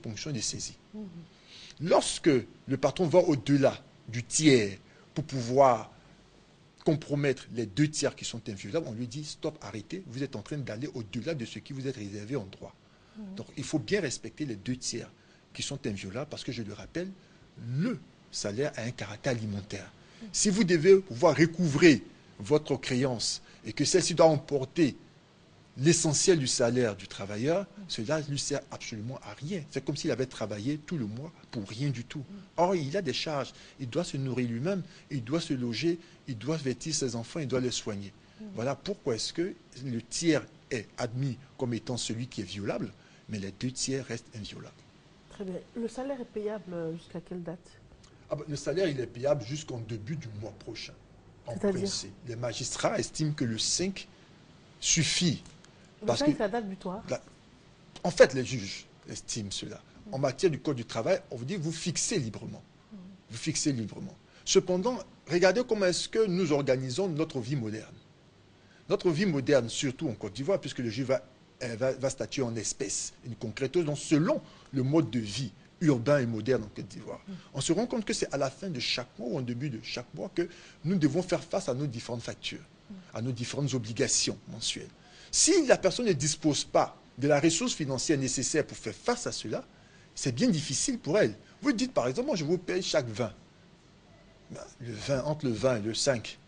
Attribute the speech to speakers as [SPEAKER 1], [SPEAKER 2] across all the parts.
[SPEAKER 1] ponction et de saisie. Lorsque le patron va au-delà du tiers pour pouvoir compromettre les 2 tiers qui sont inviolables, on lui dit stop, arrêtez, vous êtes en train d'aller au-delà de ce qui vous est réservé en droit. Donc il faut bien respecter les 2 tiers qui sont inviolables parce que, je le rappelle, le salaire a un caractère alimentaire. Si vous devez pouvoir recouvrer votre créance et que celle-ci doit emporter l'essentiel du salaire du travailleur, cela ne lui sert absolument à rien. C'est comme s'il avait travaillé tout le mois pour rien du tout. Or, il a des charges. Il doit se nourrir lui-même, il doit se loger, il doit vêtir ses enfants, il doit les soigner. Voilà pourquoi est-ce que le tiers est admis comme étant celui qui est violable, mais les 2 tiers restent inviolables.
[SPEAKER 2] Très bien. Le salaire est payable jusqu'à quelle date?
[SPEAKER 1] Le salaire, il est payable jusqu'en début du mois prochain. En principe, les magistrats estiment que le 5 suffit.
[SPEAKER 2] Le 5, c'est la date butoir.
[SPEAKER 1] En fait, les juges estiment cela. En matière du Code du travail, on vous dit vous fixez librement. Vous fixez librement. Cependant, regardez comment est-ce que nous organisons notre vie moderne. Notre vie moderne, surtout en Côte d'Ivoire, puisque le juge va statuer en espèces, une concrétose, donc selon le mode de vie urbain et moderne en Côte d'Ivoire. On se rend compte que c'est à la fin de chaque mois ou en début de chaque mois que nous devons faire face à nos différentes factures, à nos différentes obligations mensuelles. Si la personne ne dispose pas de la ressource financière nécessaire pour faire face à cela, c'est bien difficile pour elle. Vous dites par exemple, moi je vous paye chaque 20. Entre le 20 et le 5,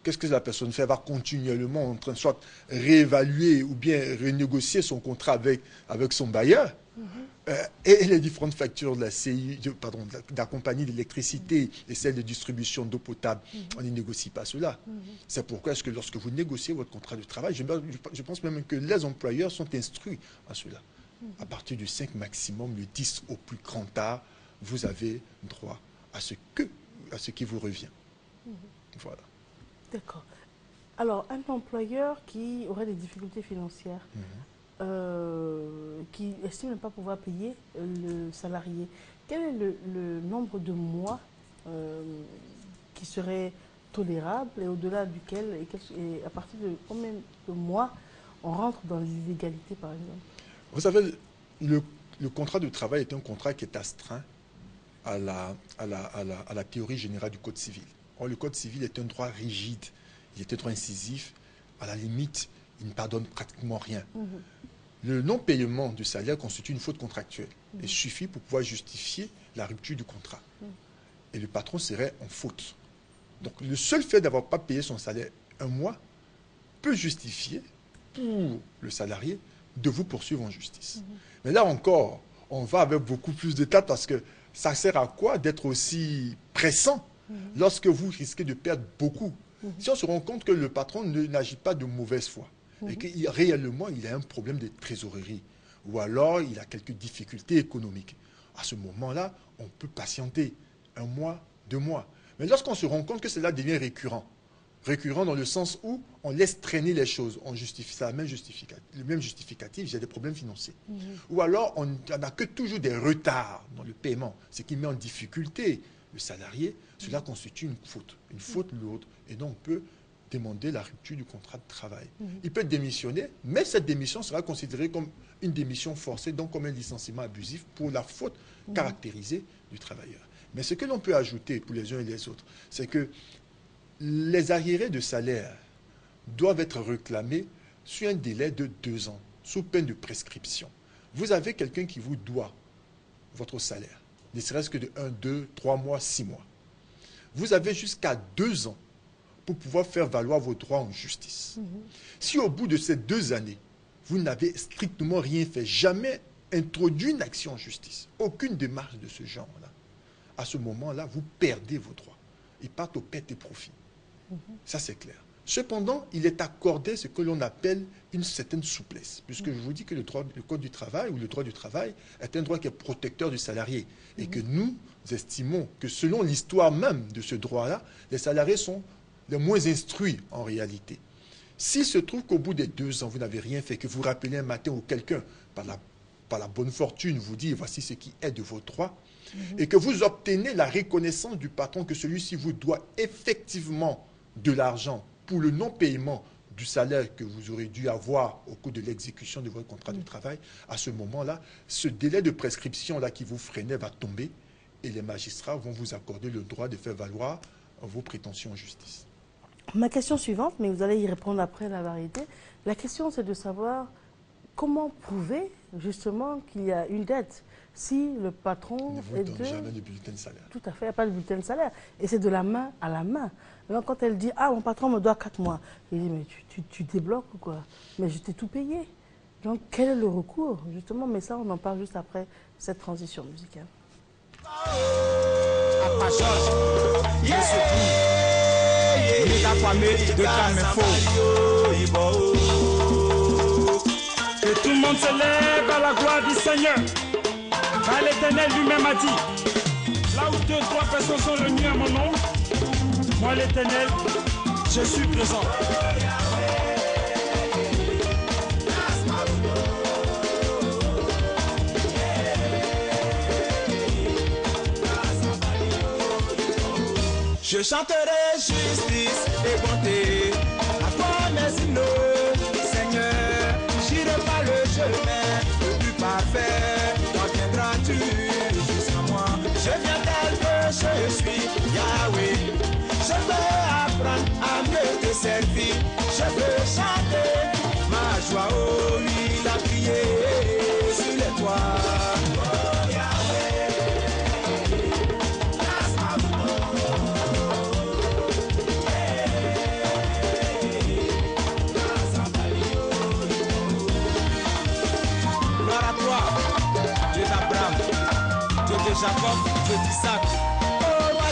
[SPEAKER 1] qu'est-ce que la personne fait? Elle va continuellement en train de soit réévaluer ou bien renégocier son contrat avec son bailleur. Et les différentes factures de la CI, de la compagnie d'électricité et celles de distribution d'eau potable, on ne négocie pas cela. C'est pourquoi est-ce que lorsque vous négociez votre contrat de travail, je pense même que les employeurs sont instruits à cela. À partir du 5 maximum, le 10 au plus grand tard, vous avez droit à ce qui vous revient. Voilà.
[SPEAKER 2] D'accord. Alors, un employeur qui aurait des difficultés financières, qui estime ne pas pouvoir payer le salarié, quel est le nombre de mois qui serait tolérable et au-delà duquel, et à partir de combien de mois on rentre dans les illégalités, par exemple?
[SPEAKER 1] Vous savez, le contrat de travail est un contrat qui est astreint à la théorie générale du Code civil. Or, le Code civil est un droit rigide, il est un droit incisif, à la limite, il ne pardonne pratiquement rien. Le non-paiement du salaire constitue une faute contractuelle et suffit pour pouvoir justifier la rupture du contrat. Et le patron serait en faute. Donc, le seul fait d'avoir pas payé son salaire un mois peut justifier pour le salarié de vous poursuivre en justice. Mais là encore, on va avec beaucoup plus de temps parce que ça sert à quoi d'être aussi pressant lorsque vous risquez de perdre beaucoup? Si on se rend compte que le patron n'agit pas de mauvaise foi et que réellement il a un problème de trésorerie ou alors il a quelques difficultés économiques, à ce moment-là, on peut patienter 1 mois, 2 mois. Mais lorsqu'on se rend compte que cela devient récurrent dans le sens où on laisse traîner les choses, on justifie ça, le même justificatif, j'ai des problèmes financiers. Ou alors on n'a que toujours des retards dans le paiement, ce qui met en difficulté le salarié, cela constitue une faute lourde. Et donc on peut demander la rupture du contrat de travail. Il peut démissionner, mais cette démission sera considérée comme une démission forcée, donc comme un licenciement abusif pour la faute caractérisée du travailleur. Mais ce que l'on peut ajouter pour les uns et les autres, c'est que les arriérés de salaire doivent être réclamés sur un délai de 2 ans, sous peine de prescription. Vous avez quelqu'un qui vous doit votre salaire, ne serait-ce que de 1, 2, 3 mois, 6 mois. Vous avez jusqu'à 2 ans pour pouvoir faire valoir vos droits en justice. Si au bout de ces 2 années, vous n'avez strictement rien fait, jamais introduit une action en justice, aucune démarche de ce genre-là, à ce moment-là, vous perdez vos droits. Ils partent aux pertes et profits. Ça, c'est clair. Cependant, il est accordé ce que l'on appelle une certaine souplesse, puisque je vous dis que le Code du travail ou le droit du travail est un droit qui est protecteur du salarié et que nous estimons que selon l'histoire même de ce droit-là, les salariés sont les moins instruits en réalité. S'il se trouve qu'au bout des 2 ans, vous n'avez rien fait, que vous rappelez un matin ou quelqu'un, par la bonne fortune, vous dit voici ce qui est de vos droits, et que vous obtenez la reconnaissance du patron que celui-ci vous doit effectivement de l'argent pour le non-paiement du salaire que vous aurez dû avoir au cours de l'exécution de votre contrat de travail, à ce moment-là, ce délai de prescription-là qui vous freinait va tomber et les magistrats vont vous accorder le droit de faire valoir vos prétentions en justice.
[SPEAKER 2] Ma question suivante, mais vous allez y répondre après la variété. La question, c'est de savoir comment prouver justement qu'il y a une dette si le patron
[SPEAKER 1] Ne vous donne jamais de bulletin de salaire.
[SPEAKER 2] Tout à fait, il n'y a pas de bulletin de salaire. Et c'est de la main à la main. Donc quand elle dit « Ah, mon patron me doit 4 mois », il dit « Mais tu débloques ou quoi? Mais je t'ai tout payé. » Donc quel est le recours justement? Mais ça, on en parle juste après cette transition musicale.
[SPEAKER 3] Apa Georges, que tout le monde se lève à la gloire du Seigneur. Car l'Éternel lui-même a dit, là où 2 ou 3 personnes sont réunies à mon nom, moi l'Éternel, je suis présent. Je chanterai justice et bonté à toi mes hymnes, Seigneur. J'irai par le chemin le plus parfait. Quand viendras-tu jusqu'à moi? Je viens tel que je suis, Yahweh. Je veux apprendre à mieux te servir. Je veux chanter ma joie, oh lui, la prier sur les toits. Jacob, Dieu d'Isaac, au roi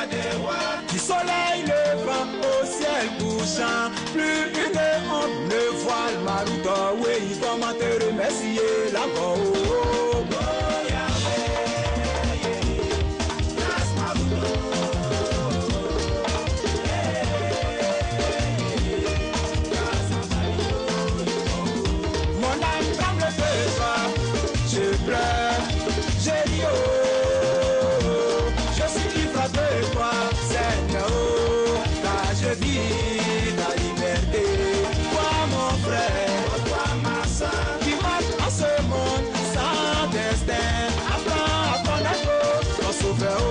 [SPEAKER 3] des rois, du soleil levant au ciel couchant, plus une honte ne voile ma route, oui, comment te remercier là-bas. Mon âme tremble de joie, je pleure. Je suis libre de toi, Seigneur, car je vis la liberté. Toi mon frère, toi ma soeur, qui marche en ce monde sans destin. Apprends à connaître ton sauveur,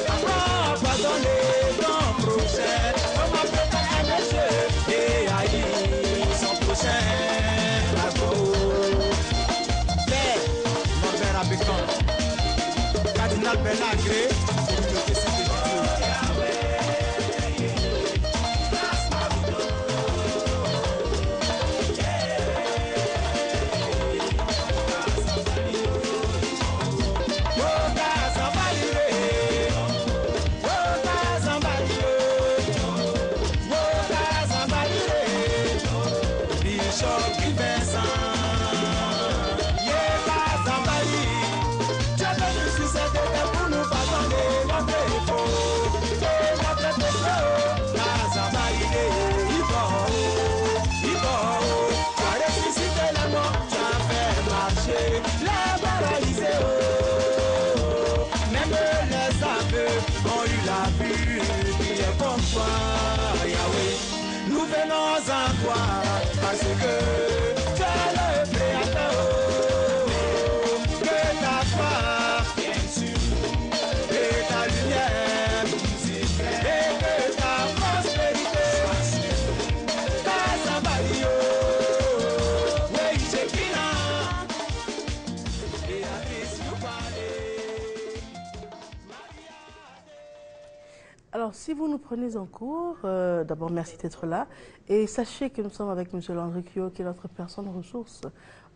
[SPEAKER 3] apprends à pardonner ton prochain. Comment peut-on aimer Dieu et haïr son prochain? Père, mon père habitant, Cardinal Benagré, communauté Cité du Dieu. Nous venons en toi parce que tu es le créateur, que ta foi vienne sur nous, et ta lumière nous éclaire, et que ta prospérité soit sur nous. Kazabalio, oui, j'ai Kina, et la vie nous parler.
[SPEAKER 2] Alors, si vous nous prenez en cours, d'abord merci d'être là. Et sachez que nous sommes avec M. Landry Kyo, qui est notre personne ressource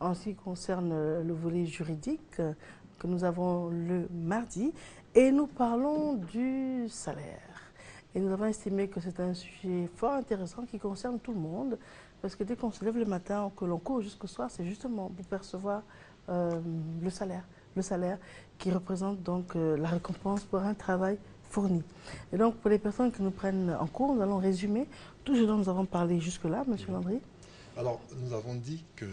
[SPEAKER 2] en ce qui concerne le volet juridique que nous avons le mardi. Et nous parlons du salaire. Et nous avons estimé que c'est un sujet fort intéressant qui concerne tout le monde. Parce que dès qu'on se lève le matin, que l'on court jusqu'au soir, c'est justement pour percevoir le salaire. Le salaire qui représente donc la récompense pour un travail fourni. Et donc, pour les personnes qui nous prennent en cours, nous allons résumer tout ce dont nous avons parlé jusque-là, M. Landry.
[SPEAKER 1] Alors, nous avons dit que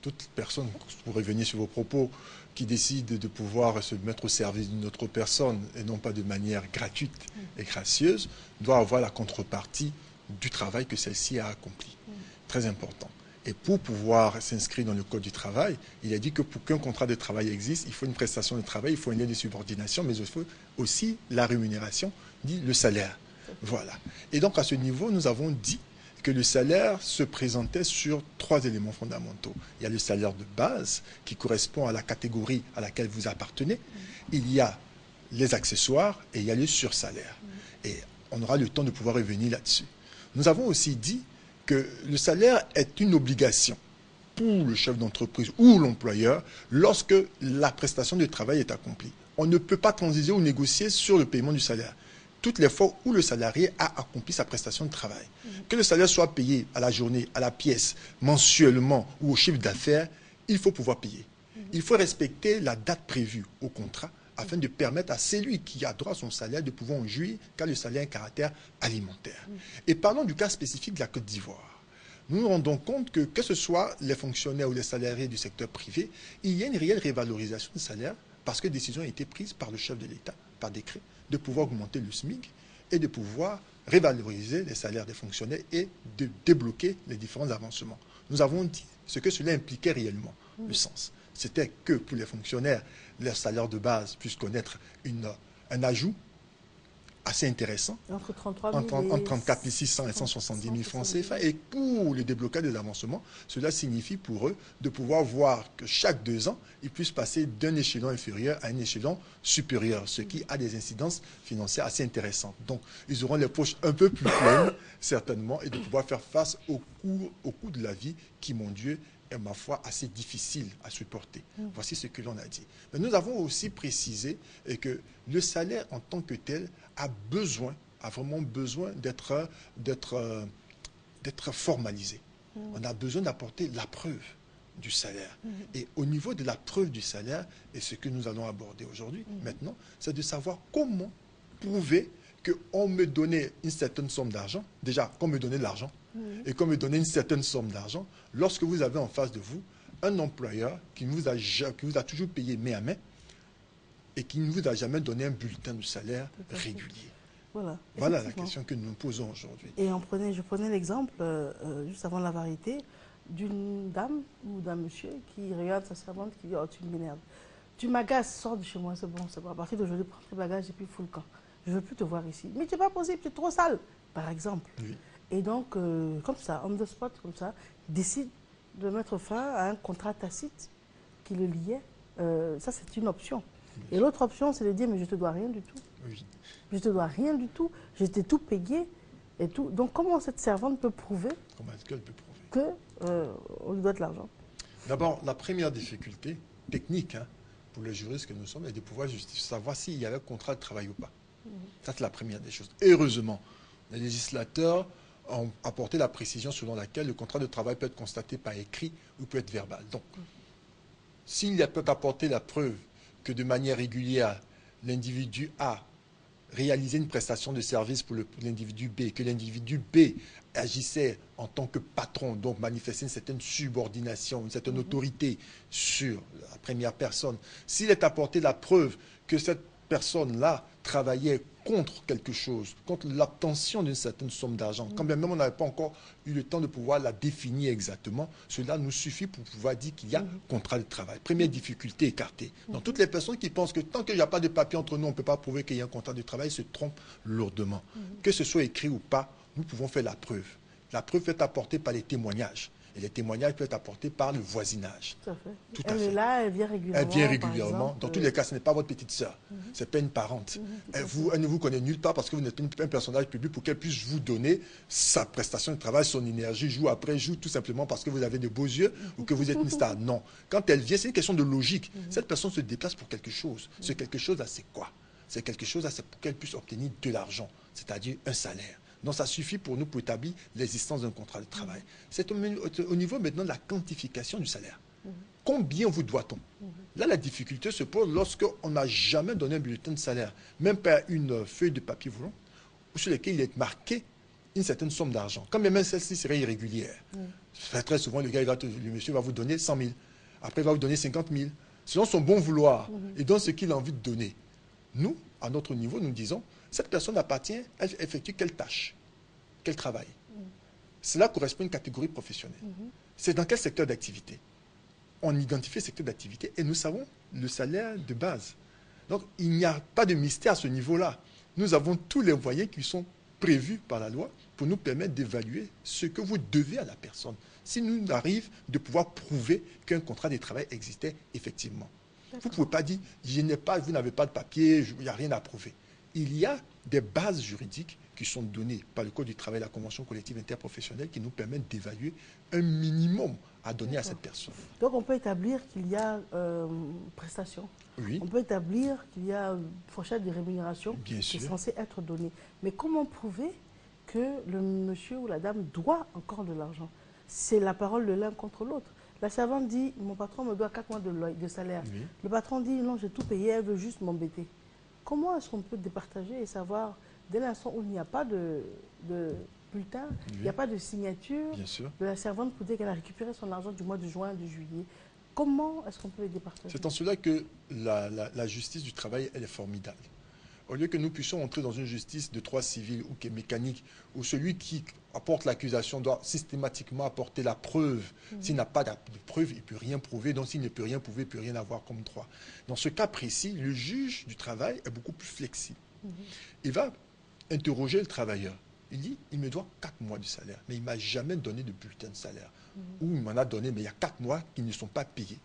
[SPEAKER 1] toute personne, pour revenir sur vos propos, qui décide de pouvoir se mettre au service d'une autre personne, et non pas de manière gratuite et gracieuse, doit avoir la contrepartie du travail que celle-ci a accompli. Très important. Et pour pouvoir s'inscrire dans le Code du travail, il a dit que pour qu'un contrat de travail existe, il faut une prestation de travail, il faut un lien de subordination, mais il faut aussi la rémunération, dit le salaire. Voilà. Et donc à ce niveau, nous avons dit que le salaire se présentait sur 3 éléments fondamentaux. Il y a le salaire de base qui correspond à la catégorie à laquelle vous appartenez. Il y a les accessoires et il y a le sursalaire. Et on aura le temps de pouvoir revenir là-dessus. Nous avons aussi dit que le salaire est une obligation pour le chef d'entreprise ou l'employeur lorsque la prestation de travail est accomplie. On ne peut pas transiger ou négocier sur le paiement du salaire. Toutes les fois où le salarié a accompli sa prestation de travail. Que le salaire soit payé à la journée, à la pièce, mensuellement ou au chiffre d'affaires, il faut pouvoir payer. Il faut respecter la date prévue au contrat afin de permettre à celui qui a droit à son salaire de pouvoir en jouir car le salaire a un caractère alimentaire. Et parlons du cas spécifique de la Côte d'Ivoire. Nous nous rendons compte que ce soit les fonctionnaires ou les salariés du secteur privé, il y a une réelle révalorisation du salaire parce que décision a été prise par le chef de l'État, par décret, de pouvoir augmenter le SMIC et de pouvoir révaloriser les salaires des fonctionnaires et de débloquer les différents avancements. Nous avons dit ce que cela impliquait réellement, le sens. C'était que pour les fonctionnaires, leur salaire de base puisse connaître un ajout assez intéressant,
[SPEAKER 2] entre 33 000
[SPEAKER 1] entre 34 600 et 170 000 francs CFA. Et pour le déblocage des avancements, cela signifie pour eux de pouvoir voir que chaque 2 ans, ils puissent passer d'un échelon inférieur à un échelon supérieur, ce qui a des incidences financières assez intéressantes. Donc, ils auront les poches un peu plus pleines, certainement, et de pouvoir faire face au coût de la vie qui, mon Dieu, est, ma foi, assez difficile à supporter. Voici ce que l'on a dit. Mais nous avons aussi précisé que le salaire en tant que tel a vraiment besoin d'être formalisé. On a besoin d'apporter la preuve du salaire. Et au niveau de la preuve du salaire, et ce que nous allons aborder aujourd'hui, maintenant, c'est de savoir comment prouver qu'on me donnait une certaine somme d'argent, déjà qu'on me donnait de l'argent, et qu'on me donnait une certaine somme d'argent, lorsque vous avez en face de vous un employeur qui vous a toujours payé main à main et qui ne vous a jamais donné un bulletin de salaire régulier. Voilà la question que nous nous posons aujourd'hui.
[SPEAKER 2] Et je prenais l'exemple, juste avant la variété, d'une dame ou d'un monsieur qui regarde sa servante qui dit « Oh, tu m'énerves. Tu m'agaces, sors de chez moi, c'est bon, c'est bon. À partir d'aujourd'hui, prends tes bagages et puis fous le camp. Je ne veux plus te voir ici. Mais tu n'es pas possible, tu es trop sale, par exemple. »
[SPEAKER 1] Oui.
[SPEAKER 2] Et donc, comme ça, on the spot, comme ça, il décide de mettre fin à un contrat tacite qui le liait. Ça, c'est une option. Et l'autre option, c'est de dire, mais je ne te dois rien du tout.
[SPEAKER 1] Oui.
[SPEAKER 2] Je ne te dois rien du tout. Je t'ai tout payé. Et tout. Donc, comment cette servante peut prouver
[SPEAKER 1] Comment est-ce qu'elle peut prouver
[SPEAKER 2] qu'on lui doit de l'argent?
[SPEAKER 1] D'abord, la première difficulté technique pour les juristes que nous sommes est de pouvoir savoir s'il y avait contrat de travail ou pas. Ça, c'est la première des choses. Heureusement, les législateurs ont apporté la précision selon laquelle le contrat de travail peut être constaté par écrit ou peut être verbal. Donc, s'il peut apporter la preuve que de manière régulière, l'individu A réalisait une prestation de service pour l'individu B, que l'individu B agissait en tant que patron, donc manifestait une certaine subordination, une certaine autorité sur la première personne, s'il est apporté la preuve que cette personne-là travaillait contre quelque chose, contre l'obtention d'une certaine somme d'argent, quand bien même on n'avait pas encore eu le temps de pouvoir la définir exactement, cela nous suffit pour pouvoir dire qu'il y a contrat de travail. Première difficulté écartée. Donc toutes les personnes qui pensent que tant qu'il n'y a pas de papier entre nous, on ne peut pas prouver qu'il y a un contrat de travail, se trompent lourdement. Que ce soit écrit ou pas, nous pouvons faire la preuve. La preuve peut être apportée par les témoignages. Et les témoignages peuvent être apportés par le voisinage.
[SPEAKER 2] Tout à fait.
[SPEAKER 1] Tout à
[SPEAKER 2] Elle
[SPEAKER 1] fait.
[SPEAKER 2] est là, elle vient régulièrement.
[SPEAKER 1] Elle vient régulièrement.
[SPEAKER 2] Exemple,
[SPEAKER 1] Dans tous les cas, ce n'est pas votre petite sœur. Ce n'est pas une parente. Elle ne vous connaît nulle part parce que vous n'êtes pas un personnage public pour qu'elle puisse vous donner sa prestation de travail, son énergie, jour après jour, tout simplement parce que vous avez de beaux yeux ou que vous êtes une star. Non. Quand elle vient, c'est une question de logique. Cette personne se déplace pour quelque chose. Ce quelque chose-là, c'est quoi? C'est quelque chose-là, c'est pour qu'elle puisse obtenir de l'argent, c'est-à-dire un salaire. Donc ça suffit pour nous pour établir l'existence d'un contrat de travail. C'est au niveau maintenant de la quantification du salaire. Combien vous doit-on? Là, la difficulté se pose lorsqu'on n'a jamais donné un bulletin de salaire, même pas une feuille de papier volant, sur laquelle il est marqué une certaine somme d'argent. Quand même celle-ci serait irrégulière. Très souvent, le monsieur va vous donner 100 000. Après, il va vous donner 50 000. Selon son bon vouloir et dans ce qu'il a envie de donner. Nous, à notre niveau, nous disons, cette personne appartient, elle effectue quelle tâche? quel travail? Cela correspond à une catégorie professionnelle. C'est dans quel secteur d'activité? On identifie le secteur d'activité et nous savons le salaire de base. Donc, il n'y a pas de mystère à ce niveau-là. Nous avons tous les moyens qui sont prévus par la loi pour nous permettre d'évaluer ce que vous devez à la personne. Si nous arrive de pouvoir prouver qu'un contrat de travail existait effectivement. Vous ne pouvez pas dire, vous n'avez pas de papier, il n'y a rien à prouver. Il y a des bases juridiques qui sont données par le Code du travail et la Convention collective interprofessionnelle qui nous permettent d'évaluer un minimum à donner à cette personne.
[SPEAKER 2] Donc on peut établir qu'il y a prestation.
[SPEAKER 1] Oui.
[SPEAKER 2] On peut établir qu'il y a une fourchette de rémunération
[SPEAKER 1] Bien
[SPEAKER 2] qui est
[SPEAKER 1] sûr.
[SPEAKER 2] censée être donnée. Mais comment prouver que le monsieur ou la dame doit encore de l'argent? C'est la parole de l'un contre l'autre. La servante dit, mon patron me doit 4 mois de salaire.
[SPEAKER 1] Oui.
[SPEAKER 2] Le patron dit, non, j'ai tout payé, elle veut juste m'embêter. Comment est-ce qu'on peut départager et savoir, dès l'instant où il n'y a pas de bulletin, il n'y a pas de signature
[SPEAKER 1] Bien sûr.
[SPEAKER 2] de la servante pour dire qu'elle a récupéré son argent du mois de juin, de juillet, comment est-ce qu'on peut les départager?
[SPEAKER 1] C'est en cela que la justice du travail, elle est formidable. Au lieu que nous puissions entrer dans une justice de droit civil ou qui est mécanique, où celui qui apporte l'accusation doit systématiquement apporter la preuve. S'il n'a pas de preuve, il ne peut rien prouver. Donc s'il ne peut rien prouver, il ne peut rien avoir comme droit. Dans ce cas précis, le juge du travail est beaucoup plus flexible. Il va interroger le travailleur. Il dit, il me doit 4 mois de salaire, mais il ne m'a jamais donné de bulletin de salaire. Ou il m'en a donné, mais il y a 4 mois qui ne sont pas payés.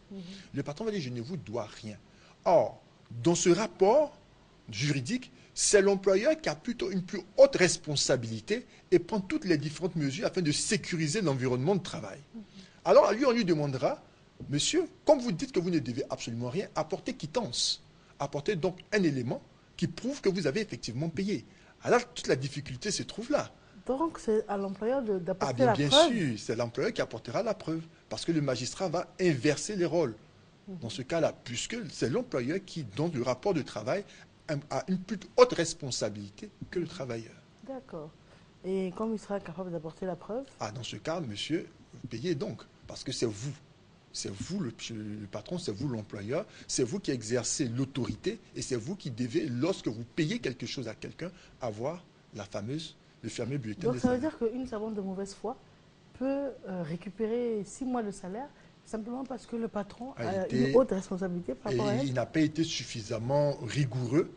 [SPEAKER 1] Le patron va dire, je ne vous dois rien. Or, dans ce rapport juridique, c'est l'employeur qui a plutôt une plus haute responsabilité et prend toutes les différentes mesures afin de sécuriser l'environnement de travail. Alors, à lui, on lui demandera, monsieur, comme vous dites que vous ne devez absolument rien, apportez quittance. Apportez donc un élément qui prouve que vous avez effectivement payé. Alors, toute la difficulté se trouve là.
[SPEAKER 2] Donc, c'est à l'employeur d'apporter
[SPEAKER 1] Ah
[SPEAKER 2] la
[SPEAKER 1] bien
[SPEAKER 2] preuve.
[SPEAKER 1] sûr, c'est l'employeur qui apportera la preuve, parce que le magistrat va inverser les rôles. Dans ce cas-là, puisque c'est l'employeur qui, dans le rapport de travail, a une plus haute responsabilité que le travailleur.
[SPEAKER 2] D'accord. Et comme il sera capable d'apporter la preuve?
[SPEAKER 1] Ah, dans ce cas, monsieur, vous payez donc, parce que c'est vous. C'est vous le patron, c'est vous l'employeur, c'est vous qui exercez l'autorité et c'est vous qui devez, lorsque vous payez quelque chose à quelqu'un, avoir le fameux bulletin
[SPEAKER 2] Donc
[SPEAKER 1] de
[SPEAKER 2] ça veut
[SPEAKER 1] salaire.
[SPEAKER 2] dire qu'une servante de mauvaise foi peut récupérer 6 mois de salaire simplement parce que le patron a une haute responsabilité par rapport à
[SPEAKER 1] Et
[SPEAKER 2] elle?
[SPEAKER 1] il n'a pas été suffisamment rigoureux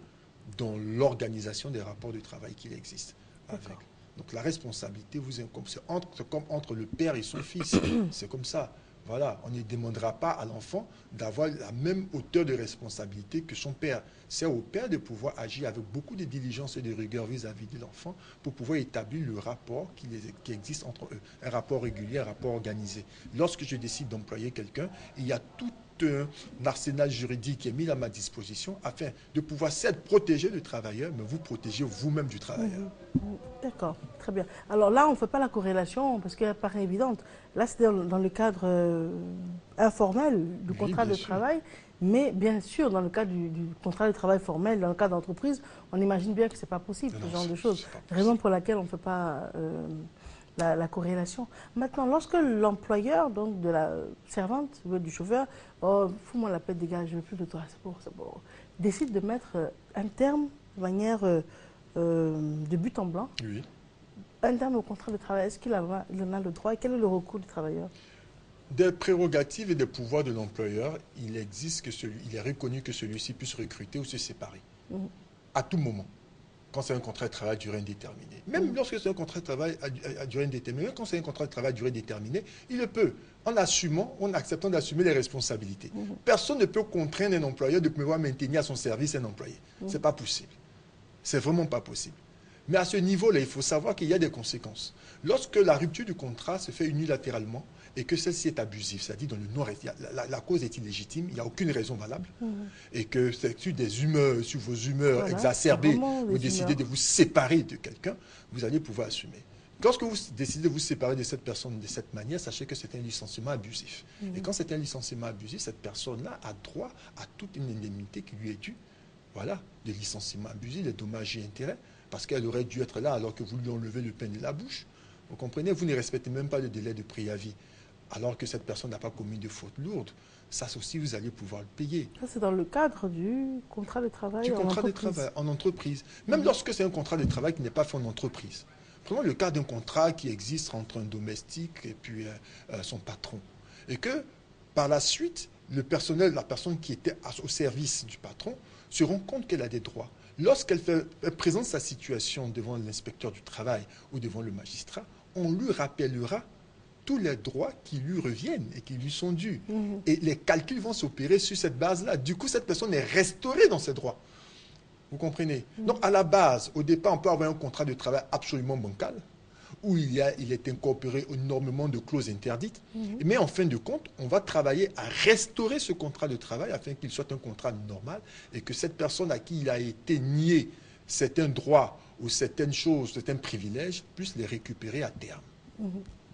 [SPEAKER 1] dans l'organisation des rapports de travail qu'il existe avec. Donc la responsabilité vous incombe. C'est comme entre le père et son fils. C'est comme ça. Voilà, on ne demandera pas à l'enfant d'avoir la même hauteur de responsabilité que son père. C'est au père de pouvoir agir avec beaucoup de diligence et de rigueur vis-à-vis de l'enfant pour pouvoir établir le rapport qui existe entre eux. Un rapport régulier, un rapport organisé. Lorsque je décide d'employer quelqu'un, il y a tout un arsenal juridique qui est mis à ma disposition afin de pouvoir certes protéger le travailleur, mais vous protéger vous-même du travailleur.
[SPEAKER 2] D'accord, très bien. Alors là, on ne fait pas la corrélation parce qu'elle paraît évidente. Là, c'est dans le cadre informel du
[SPEAKER 1] Oui,
[SPEAKER 2] contrat
[SPEAKER 1] bien
[SPEAKER 2] de
[SPEAKER 1] sûr.
[SPEAKER 2] travail, mais bien sûr, dans le cadre du contrat de travail formel, dans le cadre d'entreprise, on imagine bien que ce n'est pas possible,
[SPEAKER 1] Non,
[SPEAKER 2] ce genre de
[SPEAKER 1] c'est
[SPEAKER 2] choses.
[SPEAKER 1] pas possible.
[SPEAKER 2] Raison pour laquelle on ne fait pas la corrélation. Maintenant, lorsque l'employeur, donc de la servante, du chauffeur, oh, fous-moi la paix, dégage, je ne veux plus de toi, c'est bon, décide de mettre un terme de manière de but en blanc,
[SPEAKER 1] Oui.
[SPEAKER 2] un terme au contrat de travail, est-ce qu'il en a le droit et quel est le recours du travailleur?
[SPEAKER 1] Des prérogatives et des pouvoirs de l'employeur, il est reconnu que celui-ci puisse recruter ou se séparer. À tout moment. Quand c'est un contrat de travail à durée indéterminée. Même lorsque c'est un contrat de travail à durée indéterminée, même quand c'est un contrat de travail à durée déterminée, il le peut, en acceptant d'assumer les responsabilités. Personne ne peut contraindre un employeur de pouvoir maintenir à son service un employé. C'est pas possible. C'est vraiment pas possible. Mais à ce niveau-là, il faut savoir qu'il y a des conséquences. Lorsque la rupture du contrat se fait unilatéralement et que celle-ci est abusive, c'est-à-dire dans le non la cause est illégitime, il n'y a aucune raison valable, et que c'est sur vos humeurs
[SPEAKER 2] Voilà,
[SPEAKER 1] exacerbées,
[SPEAKER 2] c'est vraiment
[SPEAKER 1] vous
[SPEAKER 2] des
[SPEAKER 1] décidez
[SPEAKER 2] humeurs.
[SPEAKER 1] de vous séparer de quelqu'un, vous allez pouvoir assumer. Lorsque vous décidez de vous séparer de cette personne de cette manière, sachez que c'est un licenciement abusif. Et quand c'est un licenciement abusif, cette personne-là a droit à toute une indemnité qui lui est due. Voilà, de licenciement abusif, les dommages et intérêts, parce qu'elle aurait dû être là alors que vous lui enlevez le pain de la bouche. Vous comprenez, vous ne respectez même pas le délai de préavis, alors que cette personne n'a pas commis de faute lourde. Ça aussi, vous allez pouvoir le payer.
[SPEAKER 2] Ça, c'est dans le cadre du contrat de travail
[SPEAKER 1] Du
[SPEAKER 2] en
[SPEAKER 1] contrat de
[SPEAKER 2] entreprise.
[SPEAKER 1] travail en entreprise. Même lorsque c'est un contrat de travail qui n'est pas fait en entreprise. Prenons le cas d'un contrat qui existe entre un domestique et puis son patron. Et que, par la suite, le personnel, la personne qui était au service du patron, se rend compte qu'elle a des droits. Lorsqu'elle présente sa situation devant l'inspecteur du travail ou devant le magistrat, on lui rappellera tous les droits qui lui reviennent et qui lui sont dus. Et les calculs vont s'opérer sur cette base-là. Du coup, cette personne est restaurée dans ses droits. Vous comprenez? Donc, à la base, au départ, on peut avoir un contrat de travail absolument bancal, où il est incorporé énormément de clauses interdites. Mais en fin de compte, on va travailler à restaurer ce contrat de travail afin qu'il soit un contrat normal et que cette personne à qui il a été nié certains droits ou certaines choses, certains privilèges, puisse les récupérer à terme.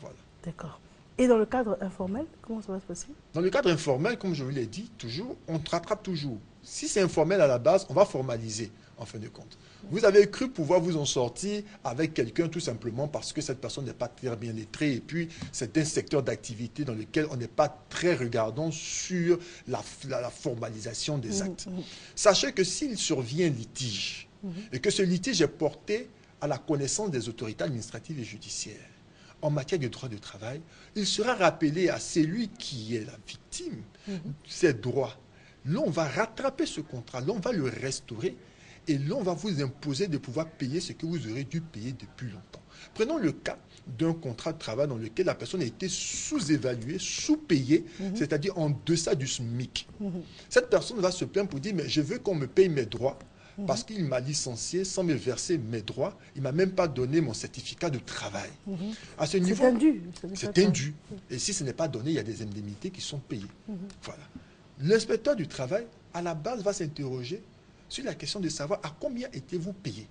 [SPEAKER 1] Voilà.
[SPEAKER 2] D'accord. Et dans le cadre informel, comment ça va se passer?
[SPEAKER 1] Dans le cadre informel, comme je vous l'ai dit, toujours, on te rattrape toujours. Si c'est informel à la base, on va formaliser en fin de compte. Vous avez cru pouvoir vous en sortir avec quelqu'un tout simplement parce que cette personne n'est pas très bien lettrée et puis c'est un secteur d'activité dans lequel on n'est pas très regardant sur la formalisation des actes. Sachez que s'il survient litige et que ce litige est porté à la connaissance des autorités administratives et judiciaires en matière de droit de travail, il sera rappelé à celui qui est la victime ses droits. Là, on va rattraper ce contrat, là, on va le restaurer et là, on va vous imposer de pouvoir payer ce que vous aurez dû payer depuis longtemps. Prenons le cas d'un contrat de travail dans lequel la personne a été sous-évaluée, sous-payée, c'est-à-dire en deçà du SMIC. Cette personne va se plaindre pour dire, mais je veux qu'on me paye mes droits parce qu'il m'a licencié sans me verser mes droits. Il ne m'a même pas donné mon certificat de travail. À ce niveau,
[SPEAKER 2] c'est indu.
[SPEAKER 1] C'est indu. Et si ce n'est pas donné, il y a des indemnités qui sont payées. Voilà. L'inspecteur du travail, à la base, va s'interroger sur la question de savoir à combien étiez-vous payé.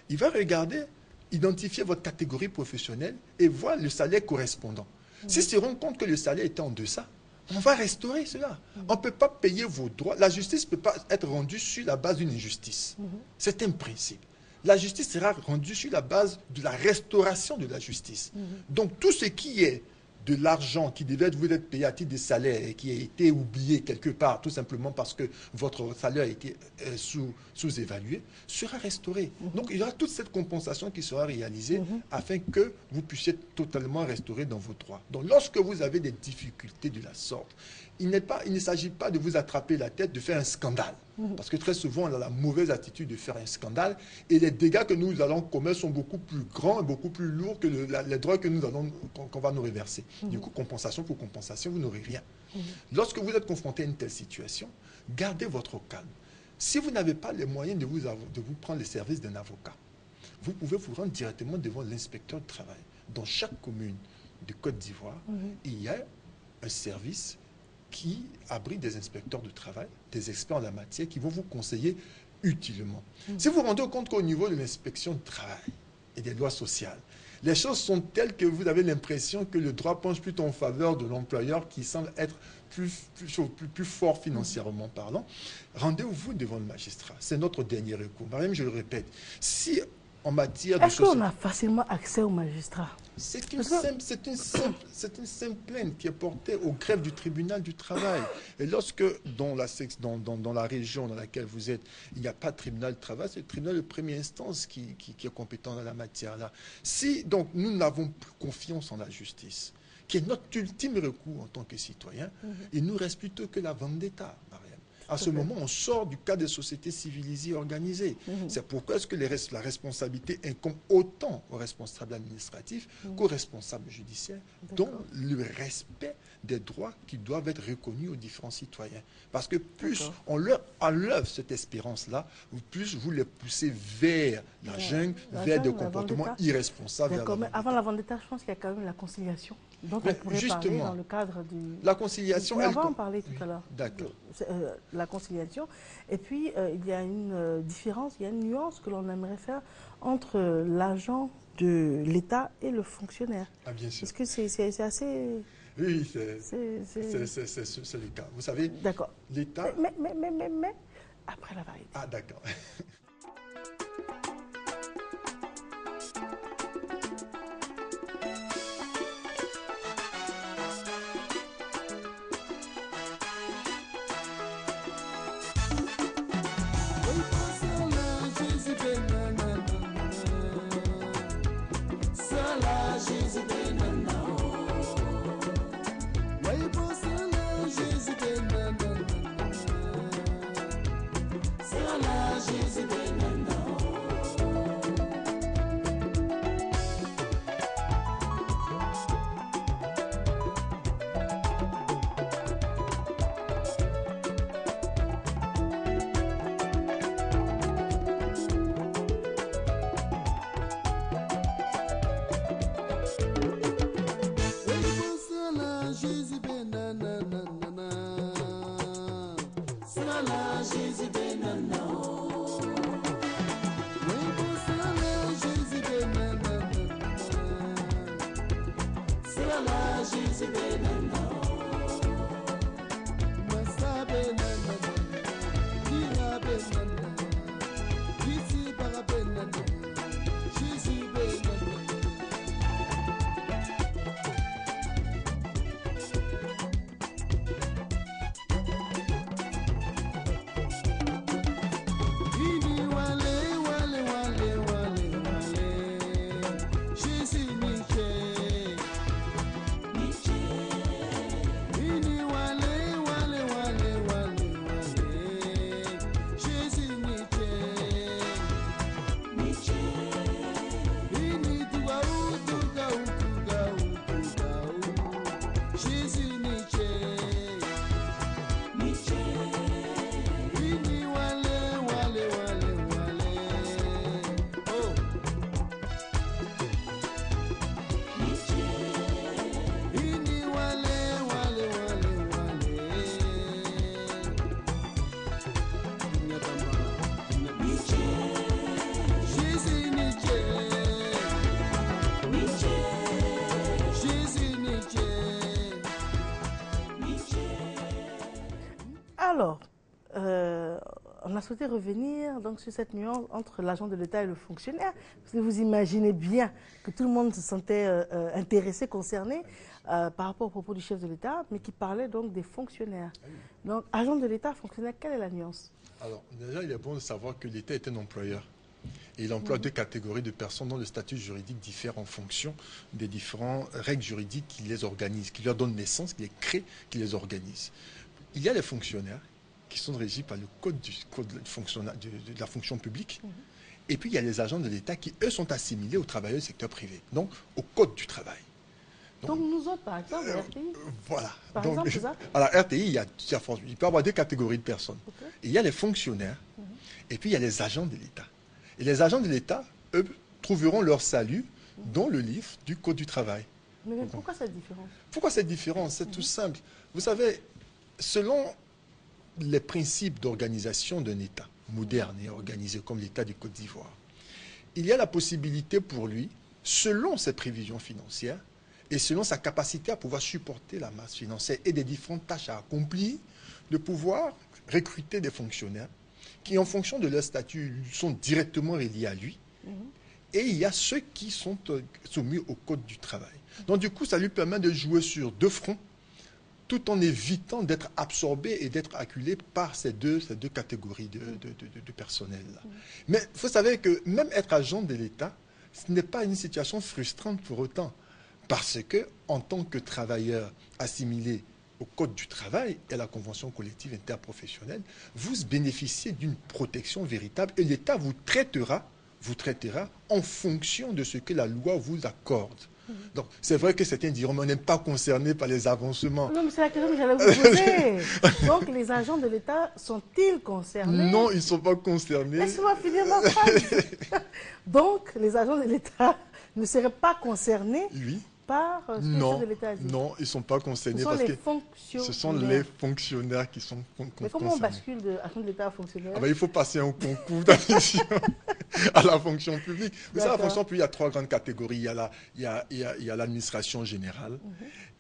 [SPEAKER 1] Il va regarder, identifier votre catégorie professionnelle et voir le salaire correspondant. S'il se rend compte que le salaire était en deçà, on va restaurer cela. On ne peut pas payer vos droits. La justice ne peut pas être rendue sur la base d'une injustice. C'est un principe. La justice sera rendue sur la base de la restauration de la justice. Donc tout ce qui est de l'argent qui devait vous être payé à titre de salaire et qui a été oublié quelque part, tout simplement parce que votre salaire a été sous-évalué, sera restauré. Donc il y aura toute cette compensation qui sera réalisée afin que vous puissiez totalement restaurer dans vos droits. Donc lorsque vous avez des difficultés de la sorte, il ne s'agit pas de vous attraper la tête, de faire un scandale. Parce que très souvent, on a la mauvaise attitude de faire un scandale et les dégâts que nous allons commettre sont beaucoup plus grands et beaucoup plus lourds que les droits que qu'on va nous reverser. Du coup, compensation pour compensation, vous n'aurez rien. Lorsque vous êtes confronté à une telle situation, gardez votre calme. Si vous n'avez pas les moyens de vous prendre les services d'un avocat, vous pouvez vous rendre directement devant l'inspecteur du travail. Dans chaque commune de Côte d'Ivoire, il y a un service qui abrite des inspecteurs de travail, des experts en la matière qui vont vous conseiller utilement. Si vous vous rendez compte qu'au niveau de l'inspection du travail et des lois sociales, les choses sont telles que vous avez l'impression que le droit penche plutôt en faveur de l'employeur qui semble être plus fort financièrement parlant, rendez-vous devant le magistrat. C'est notre dernier recours. Même je le répète, si en matière de...
[SPEAKER 2] Est-ce qu'on a facilement accès au magistrat?
[SPEAKER 1] C'est une simple plainte qui est portée au greffe du tribunal du travail. Et lorsque dans la région dans laquelle vous êtes, il n'y a pas de tribunal du travail, c'est le tribunal de première instance qui est compétent dans la matière-là. Si donc nous n'avons plus confiance en la justice, qui est notre ultime recours en tant que citoyen, il ne nous reste plutôt que la vendetta, Mariam. À ce moment, on sort du cadre des sociétés civilisées et organisées. C'est pourquoi est-ce que la responsabilité incombe autant aux responsables administratifs qu'aux responsables judiciaires, dont le respect des droits qui doivent être reconnus aux différents citoyens. Parce que plus on leur enlève cette espérance-là, plus vous les poussez vers la jungle, vers des comportements irresponsables.
[SPEAKER 2] Mais avant la vendetta, je pense qu'il y a quand même la conciliation. Donc on pourrait parler dans le cadre du...
[SPEAKER 1] La conciliation...
[SPEAKER 2] On va en parler tout à l'heure.
[SPEAKER 1] D'accord.
[SPEAKER 2] La conciliation. Et puis, il y a une différence, il y a une nuance que l'on aimerait faire entre l'agent de l'État et le fonctionnaire.
[SPEAKER 1] Ah, bien sûr.
[SPEAKER 2] Parce que c'est assez...
[SPEAKER 1] Oui, c'est le cas. Vous savez,
[SPEAKER 2] d'accord.
[SPEAKER 1] l'État...
[SPEAKER 2] Mais, après la vérité.
[SPEAKER 1] Ah, d'accord.
[SPEAKER 2] Alors, on a souhaité revenir donc, sur cette nuance entre l'agent de l'État et le fonctionnaire. Parce que vous imaginez bien que tout le monde se sentait intéressé, concerné par rapport au propos du chef de l'État, mais qui parlait donc des fonctionnaires. Donc, agent de l'État, fonctionnaire, quelle est la nuance?
[SPEAKER 1] Alors, déjà, il est bon de savoir que l'État est un employeur. Et il emploie deux catégories de personnes dont le statut juridique diffère en fonction des différentes règles juridiques qui les organisent, qui leur donnent naissance, qui les créent, qui les organisent. Il y a les fonctionnaires qui sont régis par le code de la fonction publique. Et puis, il y a les agents de l'État qui, eux, sont assimilés aux travailleurs du secteur privé, donc au code du travail.
[SPEAKER 2] Donc nous autres, par exemple, RTI.
[SPEAKER 1] Voilà.
[SPEAKER 2] Par
[SPEAKER 1] Donc,
[SPEAKER 2] exemple, c'est ça?
[SPEAKER 1] à la RTI, il peut y avoir deux catégories de personnes.
[SPEAKER 2] Okay.
[SPEAKER 1] Il y a les fonctionnaires, et puis il y a les agents de l'État. Et les agents de l'État, eux, trouveront leur salut dans le livre du Code du travail.
[SPEAKER 2] Mais pourquoi cette différence?
[SPEAKER 1] Pourquoi cette différence? C'est tout simple. Vous savez, selon les principes d'organisation d'un État moderne et organisé comme l'État du Côte d'Ivoire, il y a la possibilité pour lui, selon ses prévisions financières et selon sa capacité à pouvoir supporter la masse financière et des différentes tâches à accomplir, de pouvoir recruter des fonctionnaires qui, en fonction de leur statut, sont directement reliés à lui. Et il y a ceux qui sont soumis au Code du travail. Donc, du coup, ça lui permet de jouer sur deux fronts, tout en évitant d'être absorbé et d'être acculé par ces deux catégories de personnel-là. Mais il faut savoir que même être agent de l'État, ce n'est pas une situation frustrante pour autant. Parce que, en tant que travailleur assimilé au Code du travail et à la Convention collective interprofessionnelle, vous bénéficiez d'une protection véritable et l'État vous traitera en fonction de ce que la loi vous accorde. Donc, c'est vrai que certains diront, mais on n'est pas concerné par les avancements.
[SPEAKER 2] Non, mais c'est la question que j'allais vous poser. Donc, les agents de l'État sont-ils concernés?
[SPEAKER 1] Non, ils ne sont pas concernés.
[SPEAKER 2] Laissez-moi finir ma phrase. Donc, les agents de l'État ne seraient pas concernés par ce que le chef de l'État a dit?
[SPEAKER 1] Non, ils ne sont pas concernés
[SPEAKER 2] parce que ce sont les fonctionnaires
[SPEAKER 1] qui sont concernés.
[SPEAKER 2] Mais comment on bascule de agent de l'État à fonctionnaire?
[SPEAKER 1] Il faut passer un concours d'admission à la fonction publique. Mais ça, la fonction publique, il y a trois grandes catégories. Il y a l'administration générale,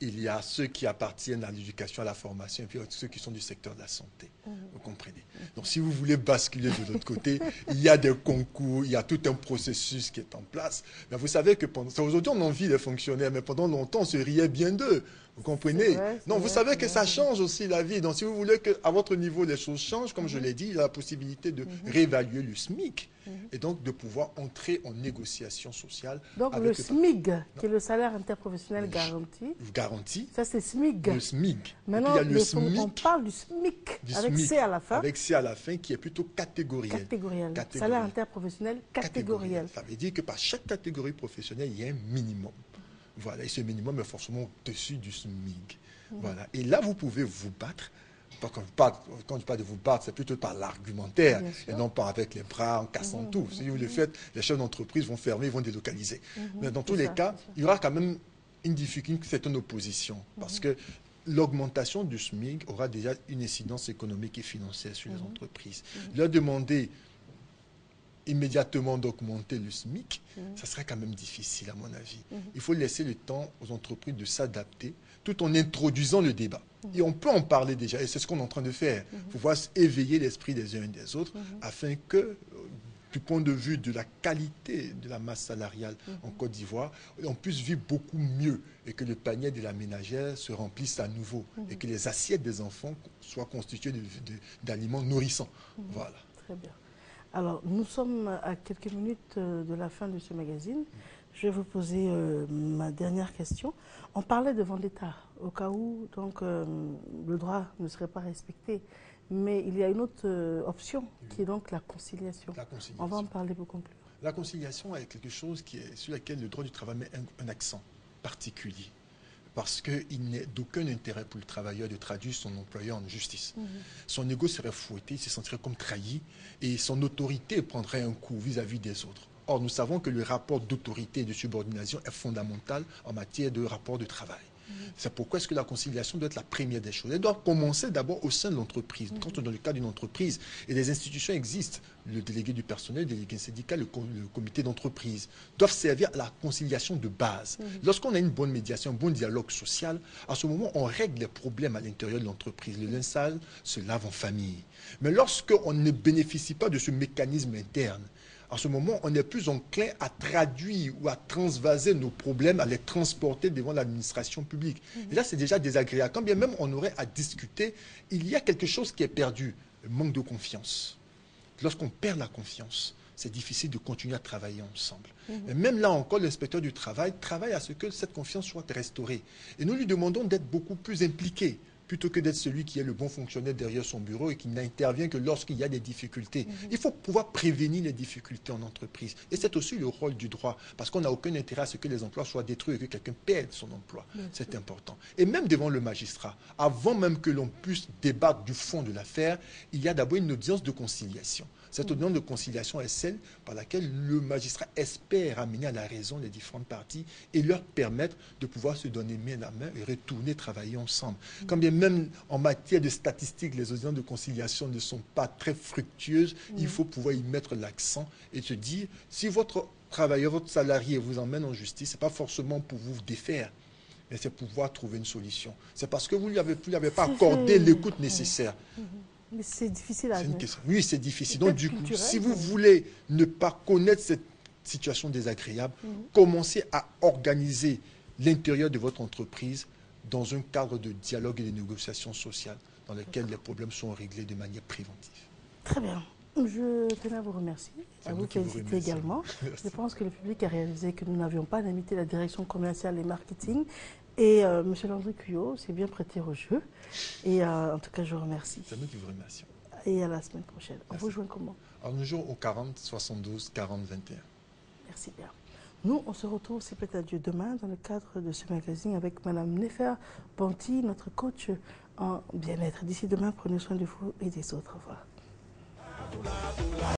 [SPEAKER 1] il y a ceux qui appartiennent à l'éducation, à la formation, et puis ceux qui sont du secteur de la santé. Vous comprenez? Donc, si vous voulez basculer de l'autre côté, il y a des concours, il y a tout un processus qui est en place. Mais vous savez que aujourd'hui, on envie les fonctionnaires, mais pendant longtemps, on se riait bien d'eux. Vous comprenez?
[SPEAKER 2] Vrai,
[SPEAKER 1] Non, vous
[SPEAKER 2] vrai,
[SPEAKER 1] savez que
[SPEAKER 2] c'est
[SPEAKER 1] ça
[SPEAKER 2] vrai.
[SPEAKER 1] change aussi la vie. Donc, si vous voulez qu'à votre niveau, les choses changent, comme je l'ai dit, il y a la possibilité de réévaluer le SMIC et donc de pouvoir entrer en négociation sociale
[SPEAKER 2] Donc le
[SPEAKER 1] avec
[SPEAKER 2] SMIG, qui est le salaire interprofessionnel garanti,
[SPEAKER 1] garantie,
[SPEAKER 2] ça c'est SMIG.
[SPEAKER 1] le SMIC. Et puis,
[SPEAKER 2] Maintenant,
[SPEAKER 1] il y a le
[SPEAKER 2] on
[SPEAKER 1] SMIC,
[SPEAKER 2] parle du SMIC, avec
[SPEAKER 1] SMIC,
[SPEAKER 2] C à la fin,
[SPEAKER 1] avec C à la fin, qui est plutôt catégoriel.
[SPEAKER 2] catégoriel.
[SPEAKER 1] Catégoriel.
[SPEAKER 2] Salaire interprofessionnel catégoriel.
[SPEAKER 1] Ça veut dire que par chaque catégorie professionnelle, il y a un minimum. Voilà, et ce minimum est forcément au-dessus du SMIC. Voilà. Et là, vous pouvez vous battre. Quand je parle de vous battre, c'est plutôt par l'argumentaire
[SPEAKER 2] Bien sûr.
[SPEAKER 1] et non pas avec les bras en cassant tout. Si vous le faites, les chefs d'entreprise vont fermer, ils vont délocaliser. Mais dans tous les cas, il y aura quand même une difficulté, c'est une opposition. Parce que l'augmentation du SMIC aura déjà une incidence économique et financière sur les entreprises. Leur demander immédiatement d'augmenter le SMIC, ça serait quand même difficile à mon avis. Il faut laisser le temps aux entreprises de s'adapter tout en introduisant le débat. Et on peut en parler déjà, et c'est ce qu'on est en train de faire, pour pouvoir éveiller l'esprit des uns et des autres, afin que, du point de vue de la qualité de la masse salariale en Côte d'Ivoire, on puisse vivre beaucoup mieux et que le panier de la ménagère se remplisse à nouveau et que les assiettes des enfants soient constituées d'aliments nourrissants. Voilà.
[SPEAKER 2] Très bien. Alors, nous sommes à quelques minutes de la fin de ce magazine. Je vais vous poser ma dernière question. On parlait de vendetta, au cas où donc, le droit ne serait pas respecté. Mais il y a une autre option, qui est donc la conciliation.
[SPEAKER 1] La conciliation.
[SPEAKER 2] On va en parler pour conclure.
[SPEAKER 1] La conciliation est quelque chose sur lequel le droit du travail met un accent particulier. Parce qu'il n'est d'aucun intérêt pour le travailleur de traduire son employeur en justice. Son ego serait fouetté, il se sentirait comme trahi et son autorité prendrait un coup vis-à-vis des autres. Or, nous savons que le rapport d'autorité et de subordination est fondamental en matière de rapport de travail. C'est pourquoi est-ce que la conciliation doit être la première des choses. Elle doit commencer d'abord au sein de l'entreprise. Quand dans le cas d'une entreprise, et des institutions existent, le délégué du personnel, le délégué syndical, le comité d'entreprise, doivent servir à la conciliation de base. Lorsqu'on a une bonne médiation, un bon dialogue social, à ce moment, on règle les problèmes à l'intérieur de l'entreprise. Le linge sale se lave en famille. Mais lorsqu'on ne bénéficie pas de ce mécanisme interne, à ce moment, on est plus enclin à traduire ou à transvaser nos problèmes, à les transporter devant l'administration publique. Et là, c'est déjà désagréable. Quand bien même on aurait à discuter, il y a quelque chose qui est perdu, le manque de confiance. Lorsqu'on perd la confiance, c'est difficile de continuer à travailler ensemble. Et même là encore, l'inspecteur du travail travaille à ce que cette confiance soit restaurée. Et nous lui demandons d'être beaucoup plus impliqué, plutôt que d'être celui qui est le bon fonctionnaire derrière son bureau et qui n'intervient que lorsqu'il y a des difficultés. Il faut pouvoir prévenir les difficultés en entreprise. Et c'est aussi le rôle du droit, parce qu'on n'a aucun intérêt à ce que les emplois soient détruits et que quelqu'un perde son emploi. C'est important. Et même devant le magistrat, avant même que l'on puisse débattre du fond de l'affaire, il y a d'abord une audience de conciliation. Cette audience de conciliation est celle par laquelle le magistrat espère amener à la raison les différentes parties et leur permettre de pouvoir se donner main à main et retourner travailler ensemble. Quand bien même en matière de statistiques, les audiences de conciliation ne sont pas très fructueuses, il faut pouvoir y mettre l'accent et se dire, si votre travailleur, votre salarié vous emmène en justice, ce n'est pas forcément pour vous défaire, mais c'est pour pouvoir trouver une solution. C'est parce que vous ne lui avez pas accordé l'écoute nécessaire.
[SPEAKER 2] Mais c'est difficile à dire.
[SPEAKER 1] Oui, c'est difficile. Donc, du coup, si vous voulez ne pas connaître cette situation désagréable, commencez à organiser l'intérieur de votre entreprise dans un cadre de dialogue et de négociation sociale dans lequel les problèmes sont réglés de manière préventive.
[SPEAKER 2] Très bien. Je tenais à vous remercier, à vous féliciter également. Je pense que le public a réalisé que nous n'avions pas d'invité la direction commerciale et marketing. Et M. Landry Cuyot s'est bien prêté au jeu. Et en tout cas, je vous remercie.
[SPEAKER 1] C'est nous qui vous remercions.
[SPEAKER 2] Et à la semaine prochaine. On vous joint comment?
[SPEAKER 1] Alors, nous jouons au 40 72 40 21.
[SPEAKER 2] Merci bien. Nous, on se retrouve, c'est peut-être Dieu, demain dans le cadre de ce magazine avec Mme Nefer Banti, notre coach en bien-être. D'ici demain, prenez soin de vous et des autres. Au revoir.